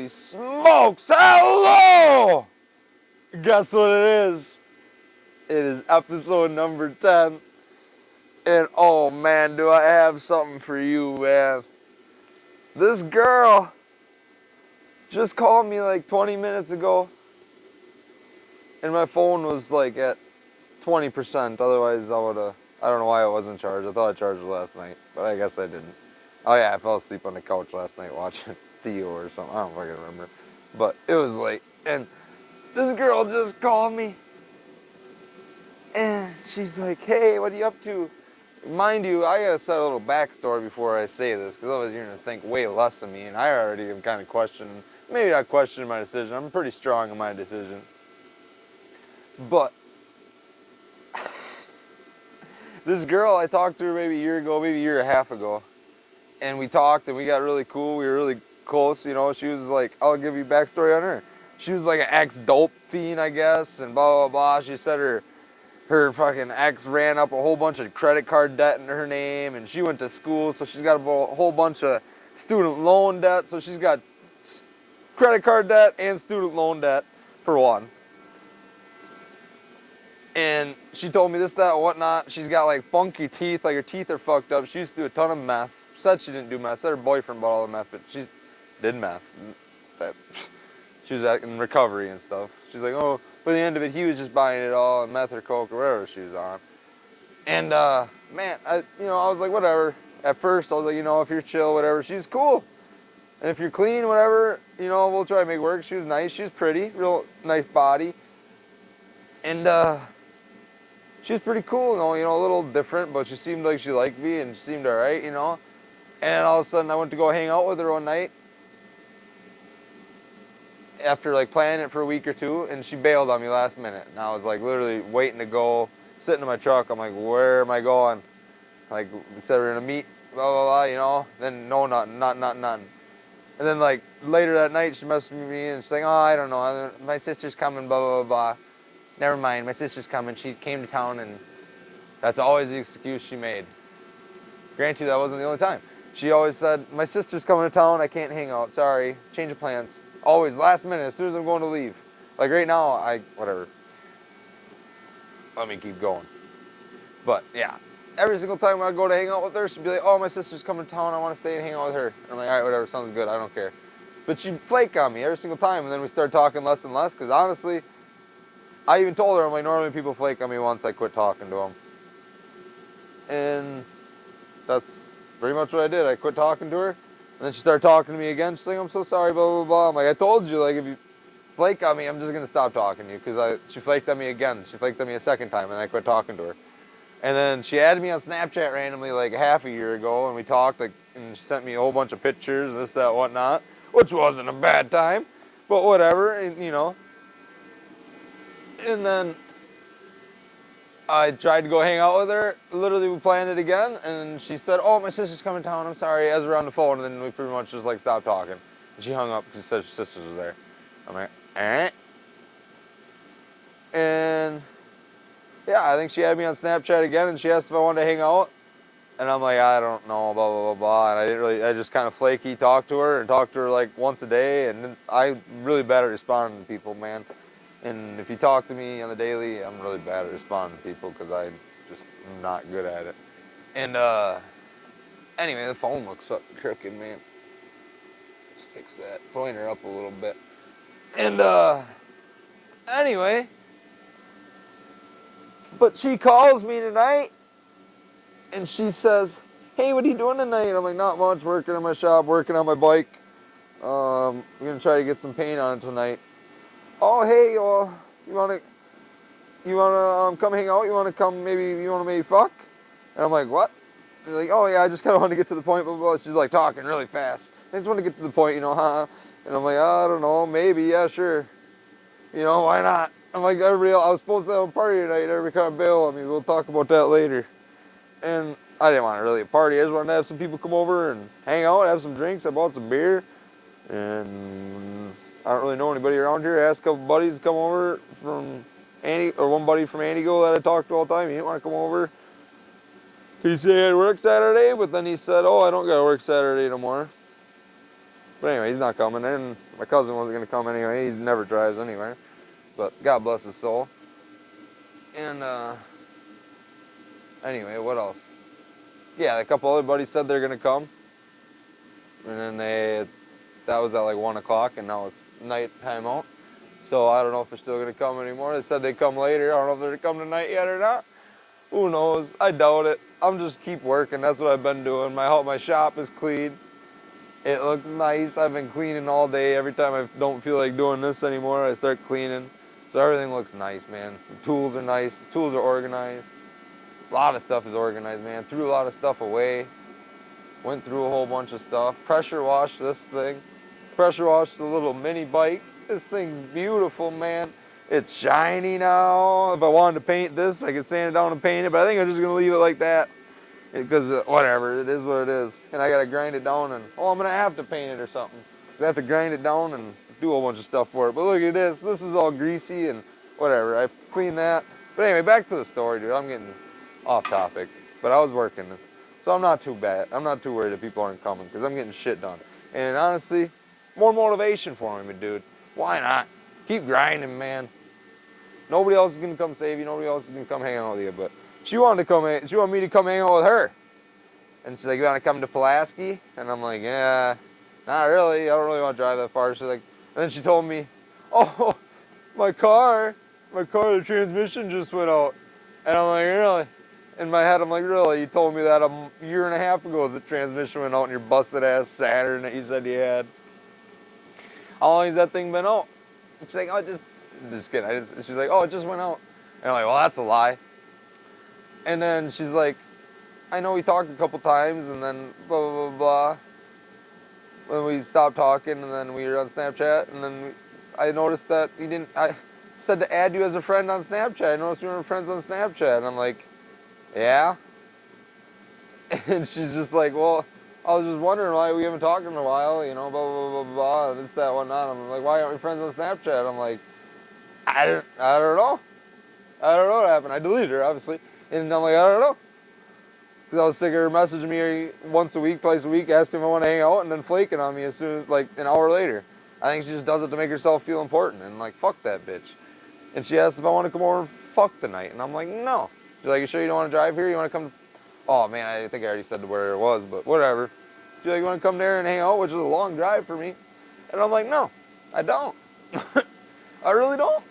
Holy smokes! Hello! Guess what it is? It is episode number 10. And oh man, do I have something for you, man. This girl just called me like 20 minutes ago. And my phone was like at 20%. Otherwise, I don't know why it wasn't charged. I thought I charged it last night, but I guess I didn't. Oh yeah, I fell asleep on the couch last night watching Theo or something. I don't fucking remember. But it was late. And this girl just called me. And she's like, hey, what are you up to? Mind you, I gotta set a little backstory before I say this, because otherwise you're gonna think way less of me. And I already am kind of questioning, maybe not questioning my decision. I'm pretty strong in my decision. But this girl, I talked to her maybe a year ago, maybe a year and a half ago. And we talked and we got really cool. We were really close, you know. She was like, I'll give you backstory on her. She was like an ex-dope fiend, I guess, and blah, blah, blah. She said her fucking ex ran up a whole bunch of credit card debt in her name, and she went to school, so she's got a whole bunch of student loan debt. So she's got credit card debt and student loan debt for one. And she told me this, that, and whatnot. She's got like funky teeth, like her teeth are fucked up. She used to do a ton of meth. Said she didn't do meth. Said her boyfriend bought all the meth, but she did meth. She was in recovery and stuff. She's like, oh, by the end of it, he was just buying it all, and meth or coke or whatever she was on. And man, I was like, whatever. At first, I was like, if you're chill, whatever. She's cool. And if you're clean, whatever, we'll try to make it work. She was nice. She was pretty, real nice body. And she was pretty cool, a little different, but she seemed like she liked me, and she seemed all right, And all of a sudden, I went to go hang out with her one night after like planning it for a week or two, and she bailed on me last minute. And I was like literally waiting to go, sitting in my truck. I'm like, where am I going? Like, we said we're gonna meet, blah, blah, blah, Then no, nothing. And then like later that night, she messaged me and she's like, oh, I don't know, my sister's coming, blah, blah, blah. Never mind, my sister's coming. She came to town, and that's always the excuse she made. Granted, that wasn't the only time. She always said, my sister's coming to town, I can't hang out, sorry, change of plans. Always, last minute, as soon as I'm going to leave. Like right now, whatever. Let me keep going. But yeah, every single time I'd go to hang out with her, she'd be like, oh, my sister's coming to town, I want to stay and hang out with her. And I'm like, all right, whatever, sounds good, I don't care. But she'd flake on me every single time, and then we started talking less and less, because honestly, I even told her, I'm like, normally people flake on me once I quit talking to them. And that's pretty much what I did. I quit talking to her. And then she started talking to me again. She's like, I'm so sorry, blah, blah, blah. I'm like, I told you, like, if you flake on me, I'm just going to stop talking to you. Because she flaked on me again. She flaked on me a second time, and I quit talking to her. And then she added me on Snapchat randomly like half a year ago, and we talked, like, and she sent me a whole bunch of pictures, this, that, whatnot, which wasn't a bad time. But whatever, and, And then I tried to go hang out with her. Literally, we planned it again, and she said, oh, my sister's coming to town, I'm sorry, as we're on the phone. And then we pretty much just like stopped talking. And she hung up because she said her sister was there. I'm like, eh? And yeah, I think she had me on Snapchat again, and she asked if I wanted to hang out. And I'm like, I don't know, blah, blah, blah, blah. And I just kind of flaky talked to her like once a day. And I'm really bad at responding to people, man. And if you talk to me on the daily, I'm really bad at responding to people because I'm just not good at it. And anyway, the phone looks up crooked, man. Let's fix that. Point her up a little bit. And anyway, but she calls me tonight, and she says, hey, what are you doing tonight? I'm like, not much, working on my shop, working on my bike. I'm going to try to get some paint on it tonight. Oh, hey, you wanna come hang out? You wanna maybe fuck? And I'm like, what? She's like, oh yeah, I just kind of want to get to the point, blah, blah, blah. She's like talking really fast. I just want to get to the point, huh? And I'm like, I don't know, maybe, yeah, sure. Why not? I'm like, I was supposed to have a party tonight, everybody kind of bail on me. We'll talk about that later. And I didn't want to really party. I just wanted to have some people come over and hang out, have some drinks. I bought some beer, and I don't really know anybody around here. I asked a couple buddies to come over from one buddy from Antigo that I talked to all the time. He didn't want to come over. He said he had work Saturday, but then he said, oh, I don't got to work Saturday no more. But anyway, he's not coming, and my cousin wasn't going to come anyway. He never drives anywhere. But God bless his soul. And anyway, what else? Yeah, a couple other buddies said they're going to come. And then that was at like 1 o'clock, and now it's nighttime out. So I don't know if they're still going to come anymore. They said they'd come later. I don't know if they're going to come tonight yet or not. Who knows? I doubt it. I'm just keep working. That's what I've been doing. My shop is clean. It looks nice. I've been cleaning all day. Every time I don't feel like doing this anymore, I start cleaning. So everything looks nice, man. The tools are nice. The tools are organized. A lot of stuff is organized, man. Threw a lot of stuff away. Went through a whole bunch of stuff. Pressure washed this thing. Pressure washed the little mini bike. This thing's beautiful, man. It's shiny now. If I wanted to paint this, I could sand it down and paint it, but I think I'm just going to leave it like that. Because whatever, it is what it is. And I got to grind it down and, I'm going to have to paint it or something. I have to grind it down and do a whole bunch of stuff for it. But look at this. This is all greasy and whatever. I cleaned that. But anyway, back to the story, dude. I'm getting off topic. But I was working. So I'm not too bad. I'm not too worried that people aren't coming because I'm getting shit done. And honestly, more motivation for me, dude. Why not? Keep grinding, man. Nobody else is going to come save you. Nobody else is going to come hang out with you. But she wanted me to come hang out with her. And she's like, you want to come to Pulaski? And I'm like, yeah, not really. I don't really want to drive that far. She's like, and then she told me, oh, my car, the transmission just went out. And I'm like, really? In my head, I'm like, really? You told me that a year and a half ago the transmission went out in your busted ass Saturn that you said you had. How long has that thing been out? And she's like, oh, just kidding. She's like, oh, it just went out. And I'm like, well, that's a lie. And then she's like, I know we talked a couple times, and then blah, blah, blah, blah. When we stopped talking, and then we were on Snapchat, and then I noticed that I said to add you as a friend on Snapchat. I noticed we were friends on Snapchat. And I'm like, yeah? And she's just like, well, I was just wondering why we haven't talked in a while, you know, blah, blah, blah, blah, this, that, whatnot. I'm like, why aren't we friends on Snapchat? I'm like, I don't know. I don't know what happened. I deleted her, obviously. And I'm like, I don't know. Because I was sick of her messaging me once a week, twice a week, asking if I want to hang out, and then flaking on me as soon as, like, an hour later. I think she just does it to make herself feel important. And, like, fuck that bitch. And she asked if I want to come over and fuck tonight. And I'm like, no. She's like, you sure you don't want to drive here? You want to come? Oh, man, I think I already said where it was, but whatever. She's like, you want to come there and hang out, which is a long drive for me? And I'm like, no, I don't. I really don't.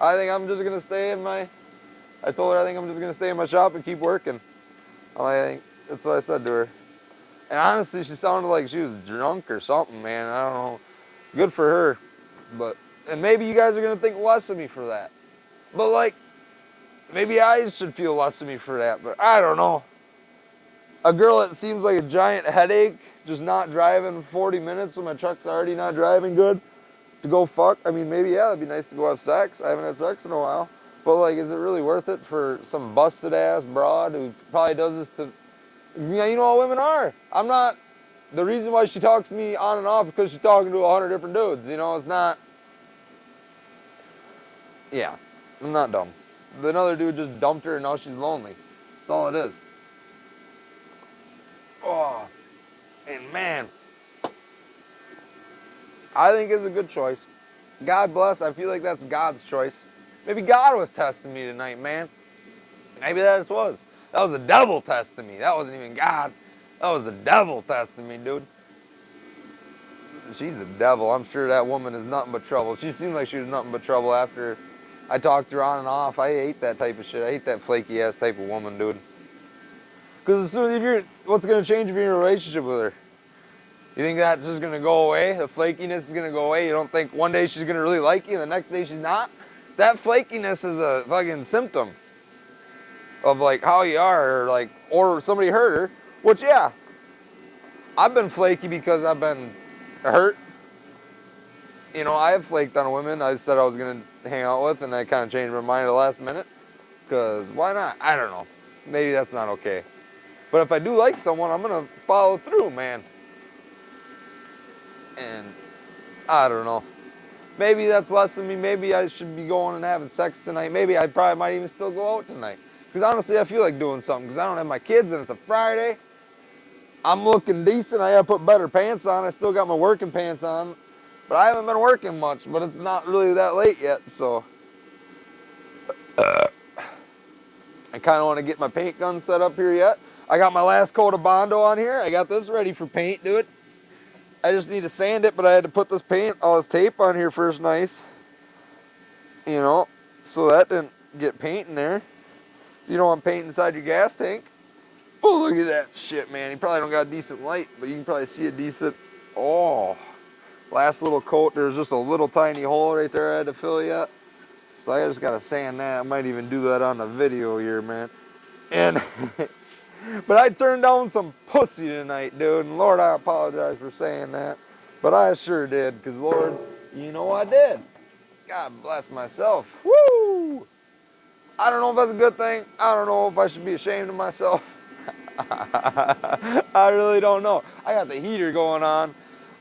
I think I'm just going to stay in I told her I think I'm just going to stay in my shop and keep working. I think that's what I said to her. And honestly, she sounded like she was drunk or something, man. I don't know. Good for her. And maybe you guys are going to think less of me for that. But, like, maybe I should feel less of me for that. But I don't know. A girl that seems like a giant headache, just not driving 40 minutes when my truck's already not driving good, to go fuck. I mean, maybe, yeah, it'd be nice to go have sex. I haven't had sex in a while. But, like, is it really worth it for some busted-ass broad who probably does this to... You know how women are. I'm not... The reason why she talks to me on and off is because she's talking to 100 different dudes. You know, it's not... Yeah, I'm not dumb. Another dude just dumped her and now she's lonely. That's all it is. Oh, and man, I think it's a good choice. God bless. I feel like that's God's choice. Maybe God was testing me tonight, man. Maybe that was. That was the devil testing me. That wasn't even God. That was the devil testing me, dude. She's the devil. I'm sure that woman is nothing but trouble. She seemed like she was nothing but trouble after I talked to her on and off. I hate that type of shit. I hate that flaky ass type of woman, dude. Because as soon as what's going to change if you're in a relationship with her? You think that's just going to go away? The flakiness is going to go away? You don't think one day she's going to really like you and the next day she's not? That flakiness is a fucking symptom of like how you are, or somebody hurt her. Which, yeah, I've been flaky because I've been hurt. You know, I have flaked on women I said I was going to hang out with, and I kind of changed my mind at the last minute. Because why not? I don't know. Maybe that's not okay. But if I do like someone, I'm going to follow through, man. And I don't know. Maybe that's less than me. Maybe I should be going and having sex tonight. Maybe I probably might even still go out tonight. Because honestly, I feel like doing something. Because I don't have my kids and it's a Friday. I'm looking decent. I gotta put better pants on. I still got my working pants on, but I haven't been working much, but it's not really that late yet, so I kind of want to get my paint gun set up here yet. I got my last coat of Bondo on here. I got this ready for paint, dude. I just need to sand it, but I had to put this paint, all this tape on here first nice, you know, so that didn't get paint in there. So you don't want paint inside your gas tank. Oh, look at that shit, man. You probably don't got a decent light, but you can probably see a decent, oh, last little coat. There's just a little tiny hole right there I had to fill yet. So I just got to sand that. I might even do that on the video here, man. And, but I turned down some pussy tonight, dude. And Lord, I apologize for saying that. But I sure did, because Lord, you know I did. God bless myself. Woo! I don't know if that's a good thing. I don't know if I should be ashamed of myself. I really don't know. I got the heater going on.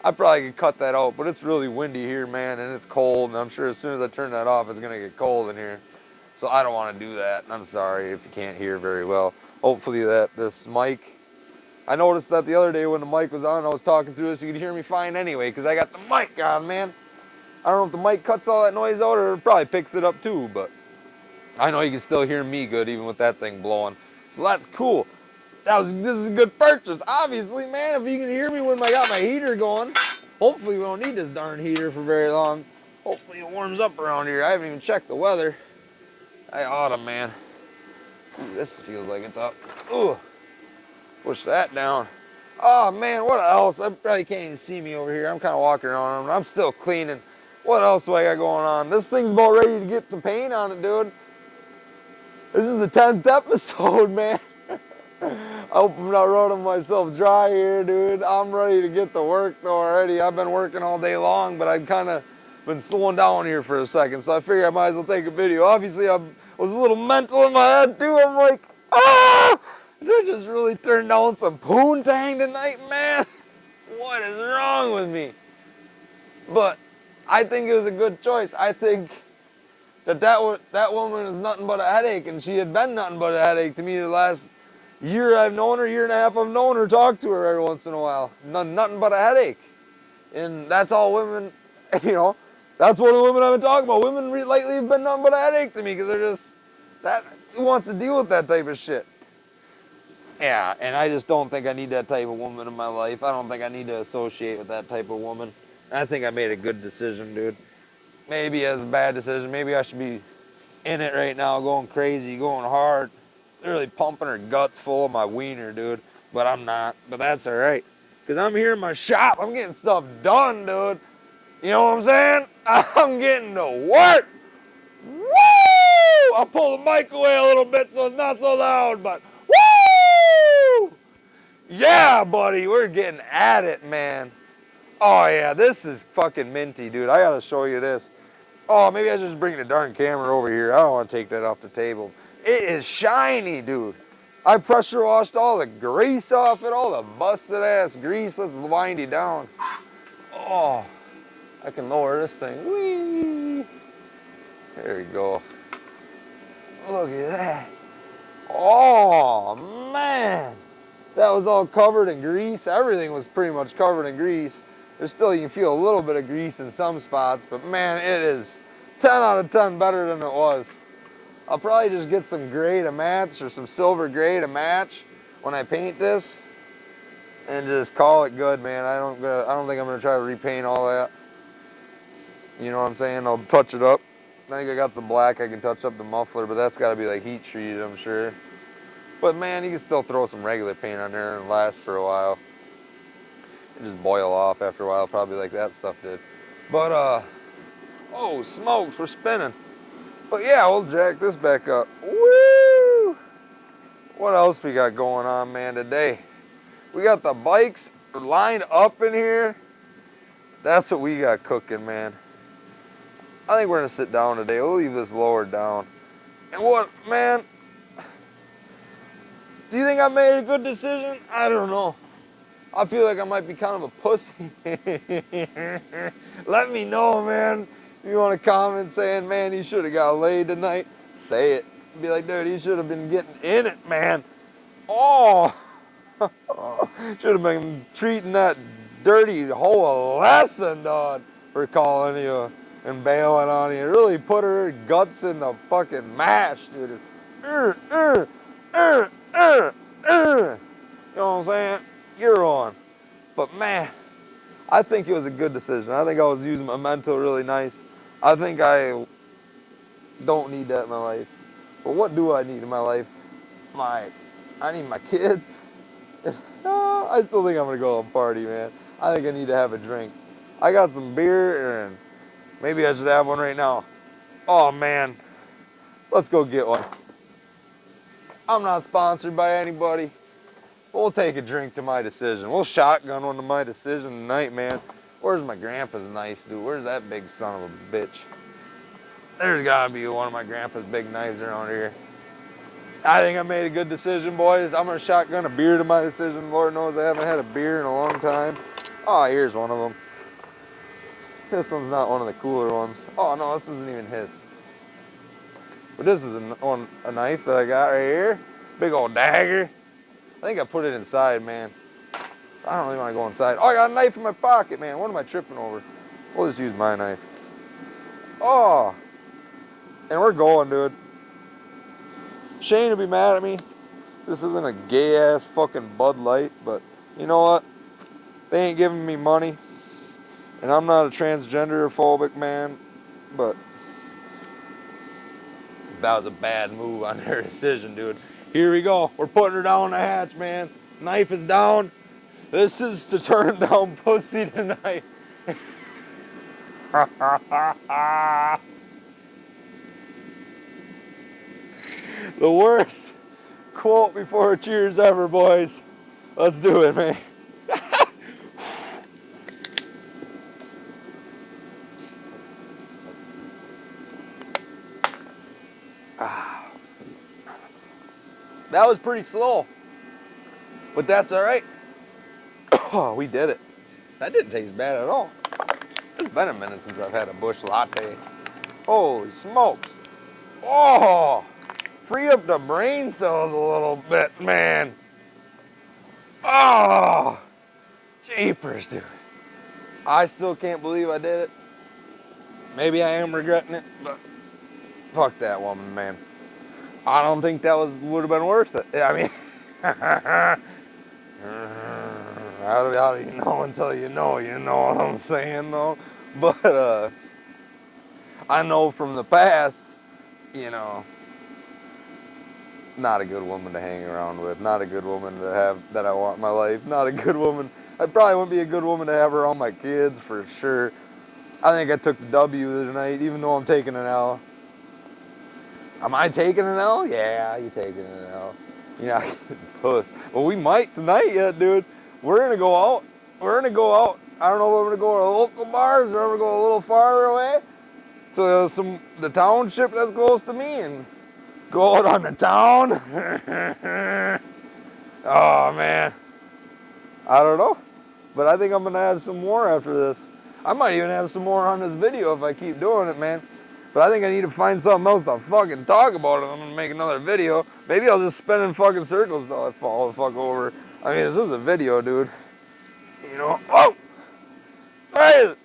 I probably could cut that out, but it's really windy here, man, and it's cold, and I'm sure as soon as I turn that off, it's going to get cold in here. So I don't want to do that. I'm sorry if you can't hear very well. Hopefully this mic, I noticed that the other day when the mic was on, I was talking through this, you could hear me fine anyway, because I got the mic on, man. I don't know if the mic cuts all that noise out, or it probably picks it up too, but I know you can still hear me good, even with that thing blowing. So that's cool. This is a good purchase, obviously, man. If you can hear me when I got my heater going, hopefully we don't need this darn heater for very long. Hopefully it warms up around here. I haven't even checked the weather. I oughta, man. Ooh, this feels like it's up. Ooh, push that down. Oh man, what else? I probably can't even see me over here. I'm kind of walking around. I'm still cleaning. What else do I got going on? This thing's about ready to get some paint on it, dude. This is the 10th episode, man. I hope I'm not running myself dry here, dude. I'm ready to get to work though already. I've been working all day long, but I've kind of been slowing down here for a second, so I figured I might as well take a video. Obviously, I was a little mental in my head too. I'm like, ah! I just really turned down some poontang tonight, man. What is wrong with me? But I think it was a good choice. I think that woman is nothing but a headache, and she had been nothing but a headache to me the last year I've known her, year and a half I've known her, talk to her every once in a while. Nothing but a headache. And that's all women, you know, that's one of the women I've been talking about. Women lately have been nothing but a headache to me because they're just, who wants to deal with that type of shit? Yeah, and I just don't think I need that type of woman in my life. I don't think I need to associate with that type of woman. I think I made a good decision, dude. Maybe it was a bad decision. Maybe I should be in it right now, going crazy, going hard. Literally pumping her guts full of my wiener, dude. But I'm not. But that's all right. Because I'm here in my shop. I'm getting stuff done, dude. You know what I'm saying? I'm getting to work. Woo! I'll pull the mic away a little bit so it's not so loud, but woo! Yeah, buddy. We're getting at it, man. Oh, yeah. This is fucking minty, dude. I got to show you this. Oh, maybe I should just bring the darn camera over here. I don't want to take that off the table. It is shiny, dude. I pressure washed all the grease off it, all the busted ass grease. Let's wind it down. Oh, I can lower this thing. Whee! There we go. Look at that. Oh, man. That was all covered in grease. Everything was pretty much covered in grease. There's still, you can feel a little bit of grease in some spots, but man, it is 10 out of 10 better than it was. I'll probably just get some gray to match or some silver gray to match when I paint this and just call it good, man. I don't think I'm gonna try to repaint all that. You know what I'm saying? I'll touch it up. I think I got some black I can touch up the muffler, but that's gotta be like heat treated, I'm sure. But man, you can still throw some regular paint on there and last for a while. It just boil off after a while, probably like that stuff did. But oh smokes, we're spinning. But yeah, we'll jack this back up. Woo! What else we got going on, man, today? We got the bikes lined up in here. That's what we got cooking, man. I think we're gonna sit down today. We'll leave this lowered down. And what, man? Do you think I made a good decision? I don't know. I feel like I might be kind of a pussy. Let me know, man. If you want to comment saying, man, you should have got laid tonight, say it. Be like, dude, you should have been getting in it, man. Oh, Should have been treating that dirty hoe a lesson, dog, for calling you and bailing on you. Really put her guts in the fucking mash, dude. You know what I'm saying? You're on. But man, I think it was a good decision. I think I was using my mental really nice. I think I don't need that in my life. But what do I need in my life? I need my kids. I still think I'm gonna go and party, man. I think I need to have a drink. I got some beer and maybe I should have one right now. Oh man, let's go get one. I'm not sponsored by anybody. We'll take a drink to my decision. We'll shotgun one to my decision tonight, man. Where's my grandpa's knife, dude? Where's that big son of a bitch? There's gotta be one of my grandpa's big knives around here. I think I made a good decision, boys. I'm gonna shotgun a beer to my decision. Lord knows I haven't had a beer in a long time. Oh, here's one of them. This one's not one of the cooler ones. Oh no, this isn't even his. But this is a knife that I got right here. Big old dagger. I think I put it inside, man. I don't really want to go inside. Oh, I got a knife in my pocket, man. What am I tripping over? We'll just use my knife. Oh. And we're going, dude. Shane will be mad at me. This isn't a gay-ass fucking Bud Light, but you know what? They ain't giving me money. And I'm not a transgender-phobic man, but that was a bad move on their decision, dude. Here we go. We're putting her down the hatch, man. Knife is down. This is to turn down pussy tonight. The worst quote before cheers ever, boys. Let's do it, man. That was pretty slow, but that's all right. Oh, we did it. That didn't taste bad at all. It's been a minute since I've had a Busch Latte. Holy smokes. Oh, free up the brain cells a little bit, man. Oh, jeepers, dude. I still can't believe I did it. Maybe I am regretting it, but fuck that woman, man. I don't think that would have been worth it. I mean, how do you know until you know what I'm saying, though? But I know from the past, you know, not a good woman to hang around with, not a good woman to have that I want in my life, not a good woman. I probably wouldn't be a good woman to have around my kids for sure. I think I took the W tonight, even though I'm taking an L. Am I taking an L? Yeah, you taking an L. You're not puss. Well, we might tonight yet, dude. We're gonna go out. We're gonna go out. I don't know if we're gonna go to local bars or we're gonna go a little farther away to the township that's close to me and go out on the town. Oh man, I don't know, but I think I'm gonna have some more after this. I might even have some more on this video if I keep doing it, man. But I think I need to find something else to fucking talk about if I'm gonna make another video. Maybe I'll just spin in fucking circles till I fall the fuck over. I mean, this is a video, dude. You know, oh! Hey!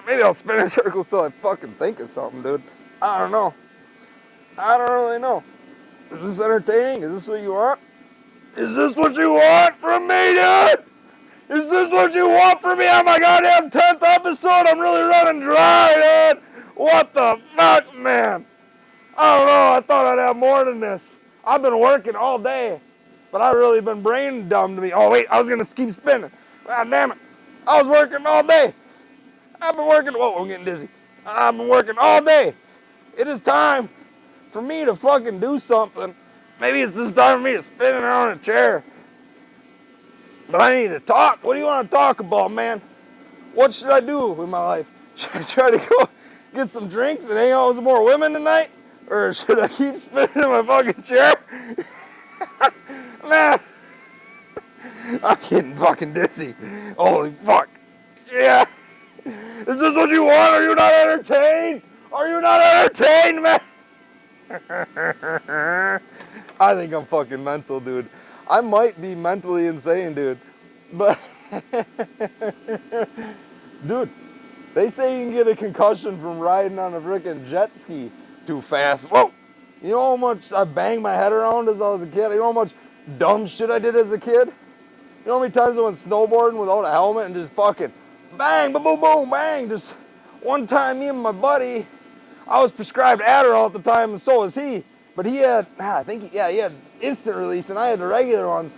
Maybe I'll spin in circles till I fucking think of something, dude. I don't know. I don't really know. Is this entertaining? Is this what you want? Is this what you want from me, dude? Is this what you want from me on my goddamn 10th episode? I'm really running dry, dude. What the fuck, man? I don't know. I thought I'd have more than this. I've been working all day, but I've really been brain dumb to me. Oh, wait. I was going to keep spinning. God damn it. I was working all day. I've been working. Whoa, I'm getting dizzy. I've been working all day. It is time for me to fucking do something. Maybe it's just time for me to spin around in a chair. But I need to talk. What do you want to talk about, man? What should I do with my life? Should I try to go get some drinks and hang out with some more women tonight? Or should I keep spinning in my fucking chair? Man, I'm getting fucking dizzy. Holy fuck. Yeah. Is this what you want? Are you not entertained? Are you not entertained, man? I think I'm fucking mental, dude. I might be mentally insane, dude. But, dude, they say you can get a concussion from riding on a freaking jet ski too fast. Whoa! You know how much I banged my head around as I was a kid? You know how much dumb shit I did as a kid? You know how many times I went snowboarding without a helmet and just fucking bang, boom, boom, boom, bang. Just one time, me and my buddy, I was prescribed Adderall at the time, and so was he. But he had, I think, he had instant release, and I had the regular ones.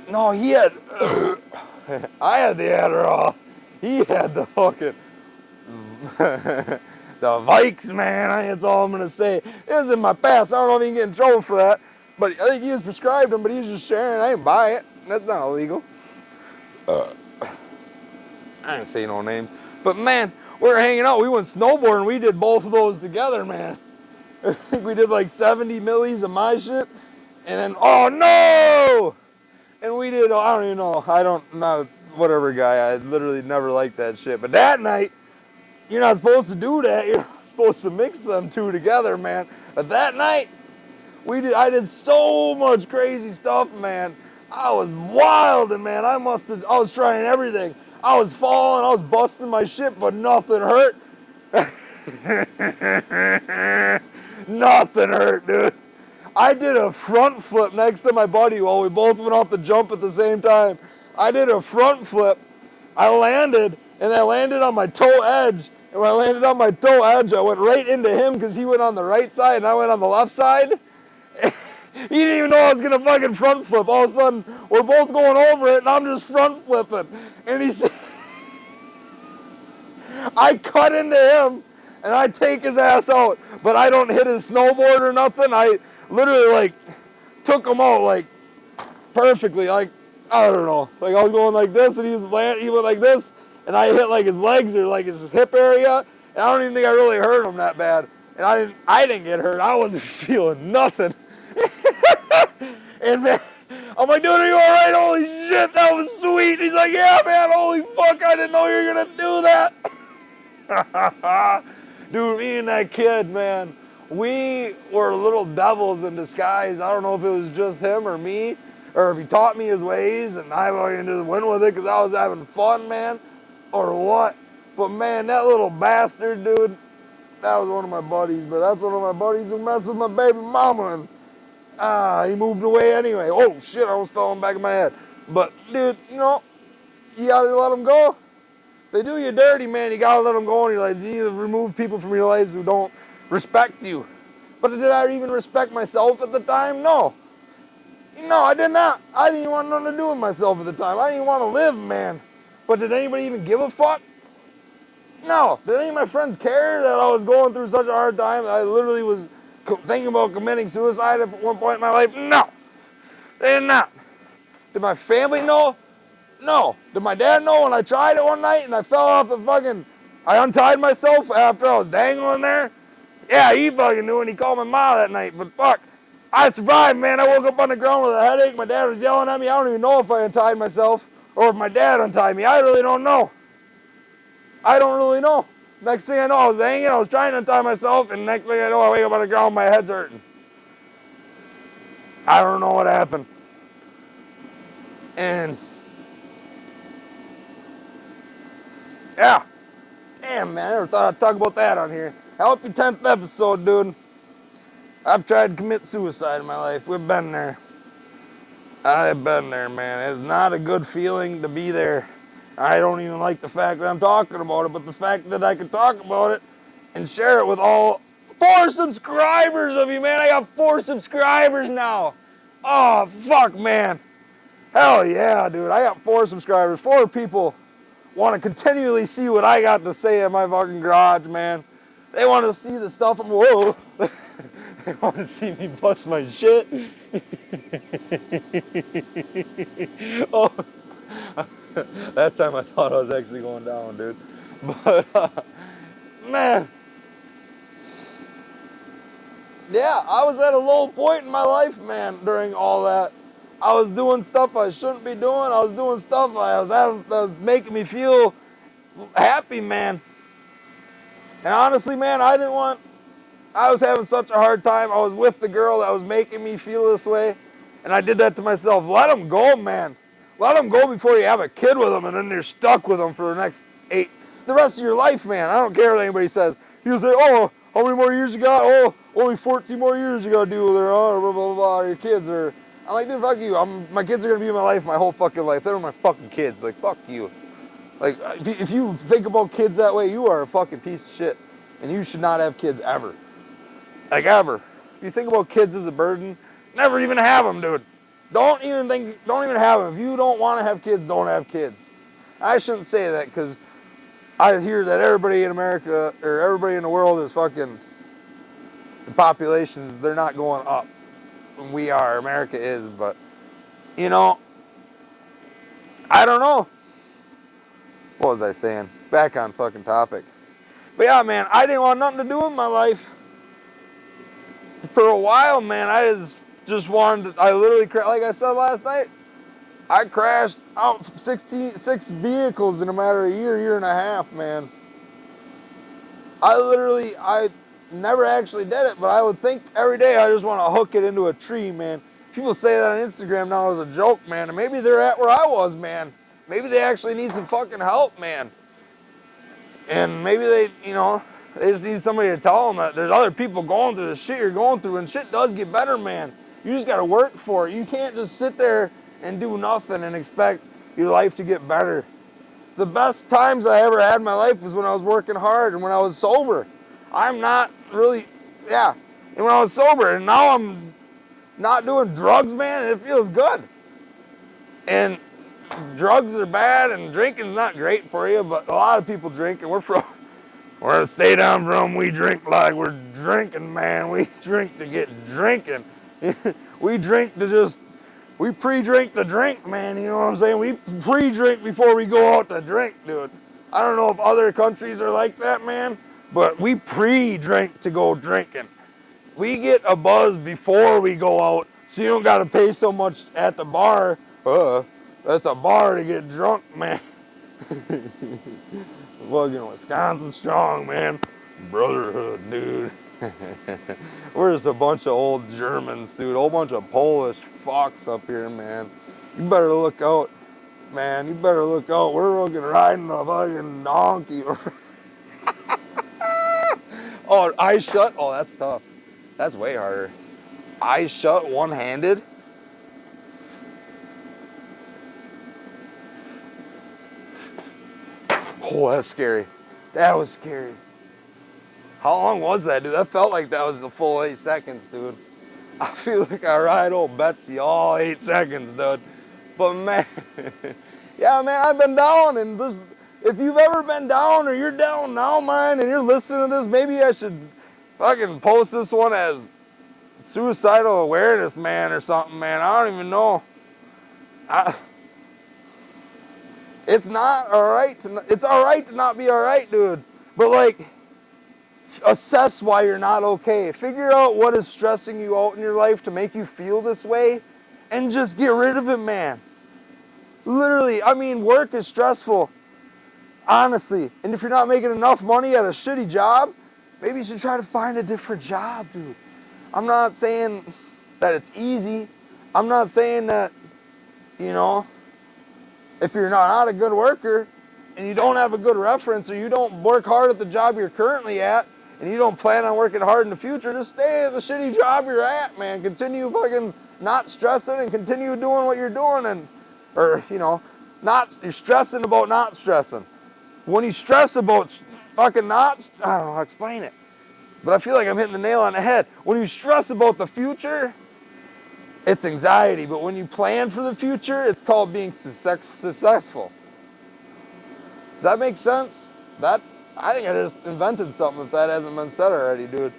No, he had, I had the Adderall. He had the fucking, the Vikes, man. That's all I'm going to say. It was in my past. I don't know if he can get in trouble for that. But I think he was prescribed them, but he was just sharing. I didn't buy it. That's not illegal. I didn't say no names. But, man, we were hanging out. We went snowboarding. We did both of those together, man. I think we did like 70 millis of my shit. And then, oh, no! And we did, I don't even know. Whatever guy. I literally never liked that shit. But that night, you're not supposed to do that. You're not supposed to mix them two together, man. But that night, I did so much crazy stuff, man. I was wild, and man, I was trying everything. I was falling, I was busting my shit, but nothing hurt. Nothing hurt, dude. I did a front flip next to my buddy while we both went off the jump at the same time. I did a front flip. I landed, and I landed on my toe edge. And when I landed on my toe edge, I went right into him because he went on the right side and I went on the left side. He didn't even know I was going to fucking front flip. All of a sudden, we're both going over it, and I'm just front flipping. And he said, I cut into him, and I take his ass out. But I don't hit his snowboard or nothing. I literally, like, took him out, like, perfectly. Like, I don't know. Like, I was going like this, and he went like this. And I hit, like, his legs or, like, his hip area. And I don't even think I really hurt him that bad. And I didn't get hurt. I wasn't feeling nothing. And man, I'm like, dude, are you all right? Holy shit, that was sweet. He's like, yeah, man, holy fuck, I didn't know you were gonna do that. Dude, me and that kid, man, we were little devils in disguise. I don't know if it was just him or me, or if he taught me his ways, and I just went with it because I was having fun, man, or what. But man, that little bastard, dude, that was one of my buddies, but that's one of my buddies who messed with my baby mama, and he moved away anyway. Oh, shit, I almost fell in the back of my head. But, dude, you know, you gotta let them go. They do you dirty, man. You gotta let them go in your lives. You need to remove people from your lives who don't respect you. But did I even respect myself at the time? No. No, I did not. I didn't even want nothing to do with myself at the time. I didn't even want to live, man. But did anybody even give a fuck? No. Did any of my friends care that I was going through such a hard time? I literally was thinking about committing suicide at one point in my life? No. They did not. Did my family know? No. Did my dad know when I tried it one night and I fell off the fucking... I untied myself after I was dangling there? Yeah, he fucking knew and he called my mom that night, but fuck. I survived, man. I woke up on the ground with a headache. My dad was yelling at me. I don't even know if I untied myself or if my dad untied me. I really don't know. I don't really know. Next thing I know, I was hanging, I was trying to untie myself, and next thing I know, I wake up on the ground, my head's hurting. I don't know what happened. And, yeah. Damn, man, I never thought I'd talk about that on here. Happy 10th episode, dude. I've tried to commit suicide in my life. We've been there. I've been there, man. It's not a good feeling to be there. I don't even like the fact that I'm talking about it, but the fact that I can talk about it and share it with all 4 subscribers of you, man. I got 4 subscribers now. Oh, fuck, man. Hell yeah, dude. I got 4 subscribers. 4 people want to continually see what I got to say in my fucking garage, man. They want to see the stuff I'm, whoa. They want to see me bust my shit. Oh. That time I thought I was actually going down, dude. But, man. Yeah, I was at a low point in my life, man, during all that. I was doing stuff I shouldn't be doing. I was doing stuff that was making me feel happy, man. And honestly, man, I was having such a hard time. I was with the girl that was making me feel this way. And I did that to myself. Let them go, man. Let them go before you have a kid with them, and then you're stuck with them for the rest of your life, man. I don't care what anybody says. You'll say, oh, how many more years you got? Oh, only 14 more years you got to do with her, blah, blah, blah, blah, your kids are... I'm like, dude, fuck you. My kids are going to be in my life my whole fucking life. They're my fucking kids. Like, fuck you. Like, if you think about kids that way, you are a fucking piece of shit. And you should not have kids ever. Like, ever. If you think about kids as a burden, never even have them, dude. Don't even have them. If you don't want to have kids, don't have kids. I shouldn't say that because I hear that everybody in America, or everybody in the world is fucking, the populations, they're not going up. We are, America is, but, you know, I don't know. What was I saying? Back on fucking topic. But yeah, man, I didn't want nothing to do with my life. For a while, man, I just wanted to, I literally, like I said last night, I crashed out 6 vehicles in a matter of a year and a half, man. I never actually did it, but I would think every day I just want to hook it into a tree, man. People say that on Instagram now as a joke, man, and maybe they're at where I was, man. Maybe they actually need some fucking help, man. And maybe they, you know, they just need somebody to tell them that there's other people going through the shit you're going through, and shit does get better, man. You just got to work for it. You can't just sit there and do nothing and expect your life to get better. The best times I ever had in my life was when I was working hard and when I was sober. I'm not really, yeah, and when I was sober, and now I'm not doing drugs, man, and it feels good. And drugs are bad, and drinking's not great for you, but a lot of people drink, and where the state I'm from, we drink like we're drinking, man. We drink to get drinking. We drink to just, we pre-drink the drink, man, you know what I'm saying? We pre-drink before we go out to drink, dude. I don't know if other countries are like that, man, but we pre-drink to go drinking. We get a buzz before we go out, so you don't got to pay so much at the bar to get drunk, man. Fucking Wisconsin strong, man. Brotherhood, dude. We're just a bunch of old Germans, dude. A whole bunch of Polish fucks up here, man. You better look out, man. You better look out. We're fucking riding a fucking donkey. Oh, eyes shut? Oh, that's tough. That's way harder. Eyes shut, one-handed? Oh, that's scary. That was scary. How long was that, dude? That felt like that was the full 8 seconds, dude. I feel like I ride old Betsy all 8 seconds, dude. But man, yeah, man, I've been down, and this, if you've ever been down or you're down now, man, and you're listening to this, maybe I should fucking post this one as suicidal awareness, man, or something, man. I don't even know. It's not all right. It's all right to not be all right, dude. But like, assess why you're not okay. Figure out what is stressing you out in your life to make you feel this way, and just get rid of it, man. Literally, I mean, work is stressful, honestly. And if you're not making enough money at a shitty job, maybe you should try to find a different job, dude. I'm not saying that it's easy. I'm not saying that, you know, if you're not a good worker and you don't have a good reference, or you don't work hard at the job you're currently at, and you don't plan on working hard in the future, just stay at the shitty job you're at, man. Continue fucking not stressing and continue doing what you're doing, and, or, you know, you're stressing about not stressing. When you stress about fucking not, I don't know how to explain it, but I feel like I'm hitting the nail on the head. When you stress about the future, it's anxiety, but when you plan for the future, it's called being successful. Does that make sense? I think I just invented something if that hasn't been said already, dude.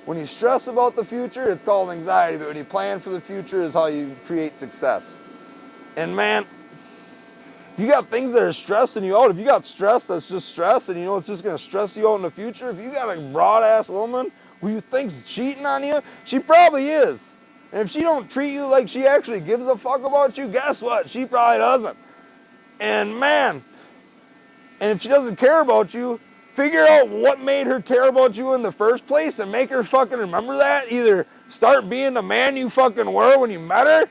When you stress about the future, it's called anxiety, but when you plan for the future is how you create success. And man, you got things that are stressing you out. If you got stress that's just stress, and you know it's just going to stress you out in the future, if you got a broad-ass woman who you think's cheating on you, she probably is. And if she don't treat you like she actually gives a fuck about you, guess what? She probably doesn't. And man, and if she doesn't care about you, figure out what made her care about you in the first place and make her fucking remember that. Either start being the man you fucking were when you met her,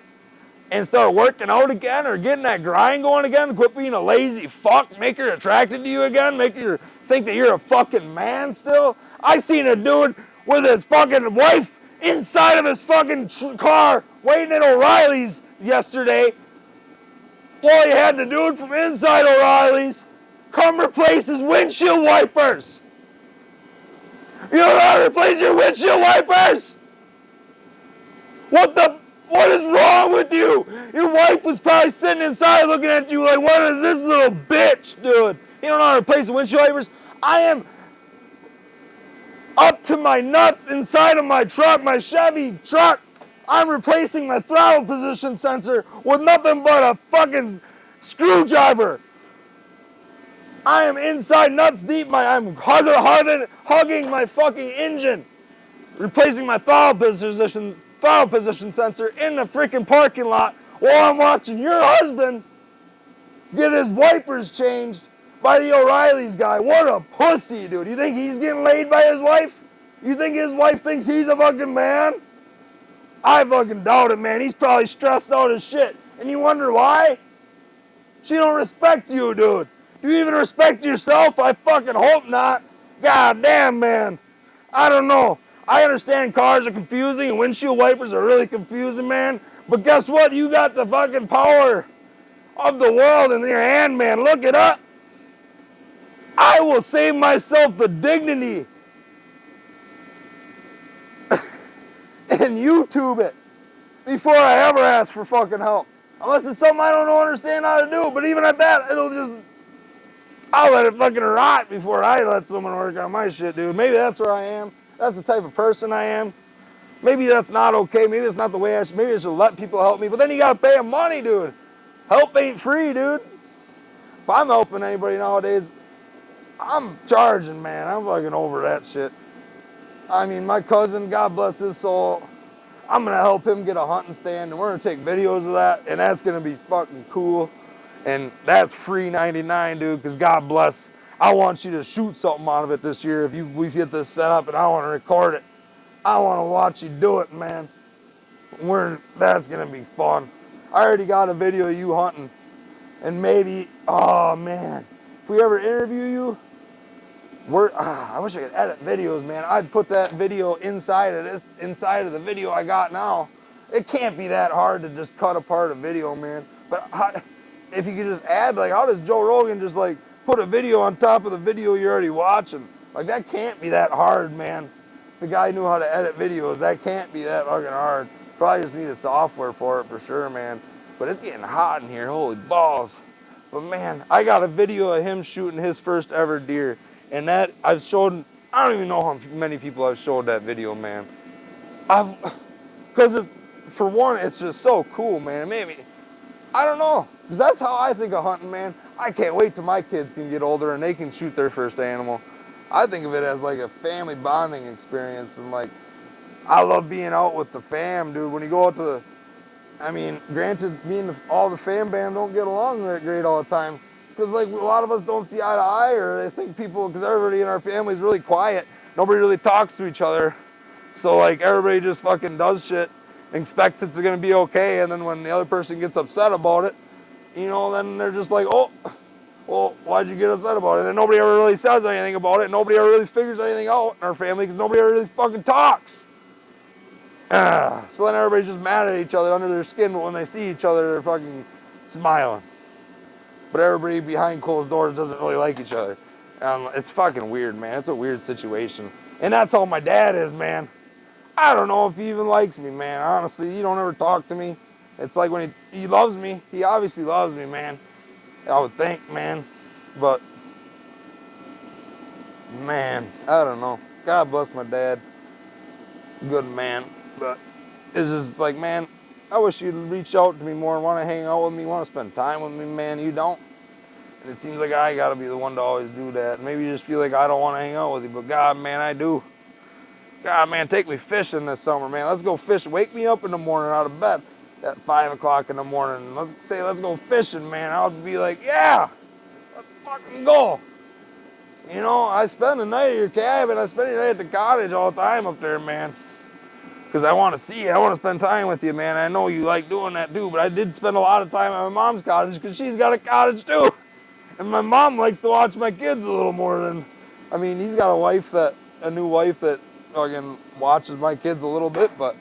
and start working out again or getting that grind going again, quit being a lazy fuck, make her attracted to you again, make her think that you're a fucking man still. I seen a dude with his fucking wife inside of his fucking car waiting at O'Reilly's yesterday. Well, he had the dude from inside O'Reilly's come replace his windshield wipers. You don't know how to replace your windshield wipers? What is wrong with you? Your wife was probably sitting inside looking at you like, what is this little bitch, dude? You don't know how to replace the windshield wipers? I am up to my nuts inside of my truck, my Chevy truck. I'm replacing my throttle position sensor with nothing but a fucking screwdriver. I am inside nuts deep. I'm hugging my fucking engine, replacing my throttle position sensor in the freaking parking lot while I'm watching your husband get his wipers changed by the O'Reilly's guy. What a pussy, dude. You think he's getting laid by his wife? You think his wife thinks he's a fucking man? I fucking doubt it, man. He's probably stressed out as shit. And you wonder why? She don't respect you, dude. Do you even respect yourself? I fucking hope not. God damn, man. I don't know. I understand cars are confusing and windshield wipers are really confusing, man. But guess what? You got the fucking power of the world in your hand, man. Look it up. I will save myself the dignity and YouTube it before I ever ask for fucking help. Unless it's something I don't understand how to do. But even at that, I'll let it fucking rot before I let someone work on my shit, dude. Maybe that's where I am. That's the type of person I am. Maybe that's not okay. Maybe it's not the way I should. Maybe I should let people help me. But then you gotta pay them money, dude. Help ain't free, dude. If I'm helping anybody nowadays, I'm charging, man. I'm fucking over that shit. I mean, my cousin, God bless his soul, I'm gonna help him get a hunting stand, and we're gonna take videos of that, and that's gonna be fucking cool. And that's free 99, dude, because God bless. I want you to shoot something out of it this year if we get this set up, and I want to record it. I want to watch you do it, man. That's gonna be fun. I already got a video of you hunting, and maybe, oh man, if we ever interview you, I wish I could edit videos, man. I'd put that video inside of the video I got now. It can't be that hard to just cut apart a video, man. But if you could just add, like, how does Joe Rogan just like put a video on top of the video you're already watching? Like, that can't be that hard, man. The guy knew how to edit videos. That can't be that fucking hard. Probably just need a software for it for sure, man. But it's getting hot in here, holy balls. But man, I got a video of him shooting his first ever deer. And that I've showed, I don't even know how many people I've showed that video, man. Because for one, it's just so cool, man. Maybe, I don't know. Because that's how I think of hunting, man. I can't wait till my kids can get older and they can shoot their first animal. I think of it as like a family bonding experience. And like, I love being out with the fam, dude. When you go out to the, I mean, granted, all the fam band don't get along that great all the time. Because like a lot of us don't see eye to eye, or they think people, because everybody in our family is really quiet. Nobody really talks to each other. So like everybody just fucking does shit, expects it's gonna be okay, and then when the other person gets upset about it, you know, then they're just like, oh, well, why'd you get upset about it? And nobody ever really says anything about it. Nobody ever really figures anything out in our family because nobody ever really fucking talks. So then everybody's just mad at each other under their skin, but when they see each other, they're fucking smiling. But everybody behind closed doors doesn't really like each other. It's fucking weird, man. It's a weird situation. And that's how my dad is, man. I don't know if he even likes me, man. Honestly, he don't ever talk to me. It's like when he loves me. He obviously loves me, man. I would think, man. But, man, I don't know. God bless my dad. Good man. But it's just like, man, I wish you'd reach out to me more and want to hang out with me, want to spend time with me, man. You don't. And it seems like I got to be the one to always do that. Maybe you just feel like I don't want to hang out with you, but God, man, I do. God, man, take me fishing this summer, man. Let's go fish. Wake me up in the morning out of bed at 5 o'clock in the morning. Let's go fishing, man. I'll be like, yeah, let's fucking go. You know, I spend the night at your cabin. I spend the night at the cottage all the time up there, man. Because I want to see you. I want to spend time with you, man. I know you like doing that too, but I did spend a lot of time at my mom's cottage because she's got a cottage too. And my mom likes to watch my kids a little more than, I mean, he's got a new wife that fucking watches my kids a little bit, but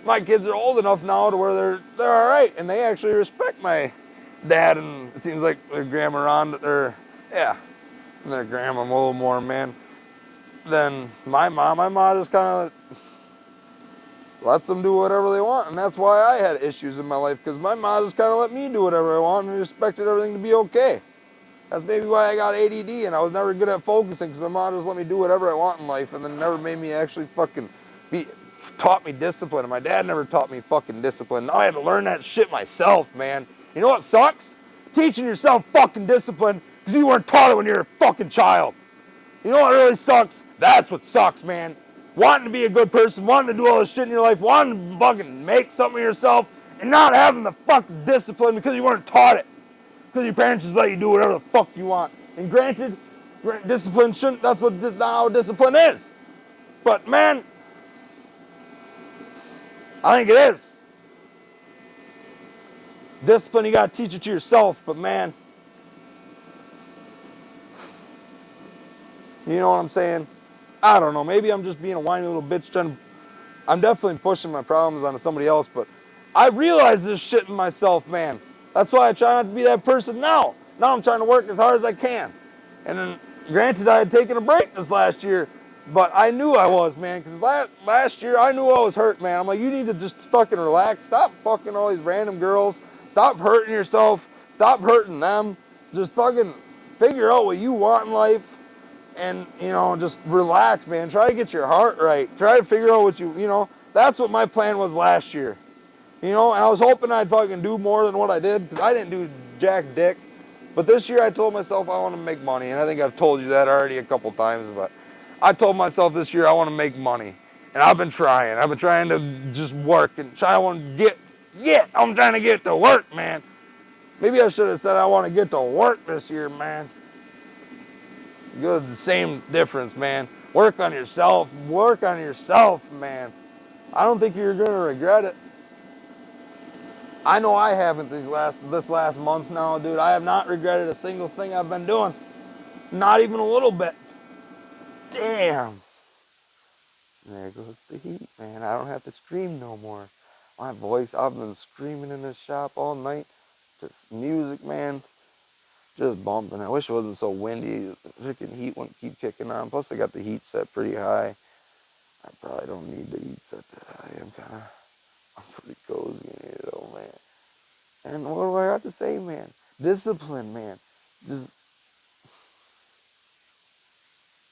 my kids are old enough now to where they're all right, and they actually respect my dad, and it seems like their grandma and their grandma a little more, man, than my mom. My mom just kind of lets them do whatever they want, and that's why I had issues in my life, because my mom just kind of let me do whatever I want and respected everything to be okay. That's maybe why I got ADD, and I was never good at focusing, because my mom just let me do whatever I want in life, and then never made me actually taught me discipline, and my dad never taught me fucking discipline. Now I had to learn that shit myself, man. You know what sucks? Teaching yourself fucking discipline, because you weren't taught it when you were a fucking child. You know what really sucks? That's what sucks, man. Wanting to be a good person, wanting to do all this shit in your life, wanting to fucking make something of yourself, and not having the fucking discipline because you weren't taught it. Because your parents just let you do whatever the fuck you want. And granted, discipline shouldn't, that's what not how discipline is. But man, I think it is. Discipline, you gotta teach it to yourself, but man, you know what I'm saying? I don't know, maybe I'm just being a whiny little bitch I'm definitely pushing my problems onto somebody else, but I realize this shit in myself, man. That's why I try not to be that person now. Now I'm trying to work as hard as I can. And then, granted, I had taken a break this last year, but I knew I was, man, because last year I knew I was hurt, man. I'm like, you need to just fucking relax. Stop fucking all these random girls. Stop hurting yourself. Stop hurting them. Just fucking figure out what you want in life. And, you know, just relax, man. Try to get your heart right. Try to figure out what that's what my plan was last year. You know, and I was hoping I'd fucking do more than what I did, because I didn't do jack dick. But this year I told myself I want to make money, and I think I've told you that already a couple times, but I told myself this year I want to make money. And I've been trying. I've been trying to just work and I'm trying to get to work, man. Maybe I should have said I want to get to work this year, man. Good, the same difference, man. Work on yourself, man. I don't think you're gonna regret it. I know I haven't this last month now, dude. I have not regretted a single thing I've been doing. Not even a little bit. Damn. There goes the heat, man. I don't have to scream no more. My voice, I've been screaming in this shop all night. Just music, man. Just bumping. I wish it wasn't so windy. The freaking heat wouldn't keep kicking on. Plus, I got the heat set pretty high. I probably don't need the heat set that high. I'm pretty cozy in here, though, man. And what do I got to say, man? Discipline, man.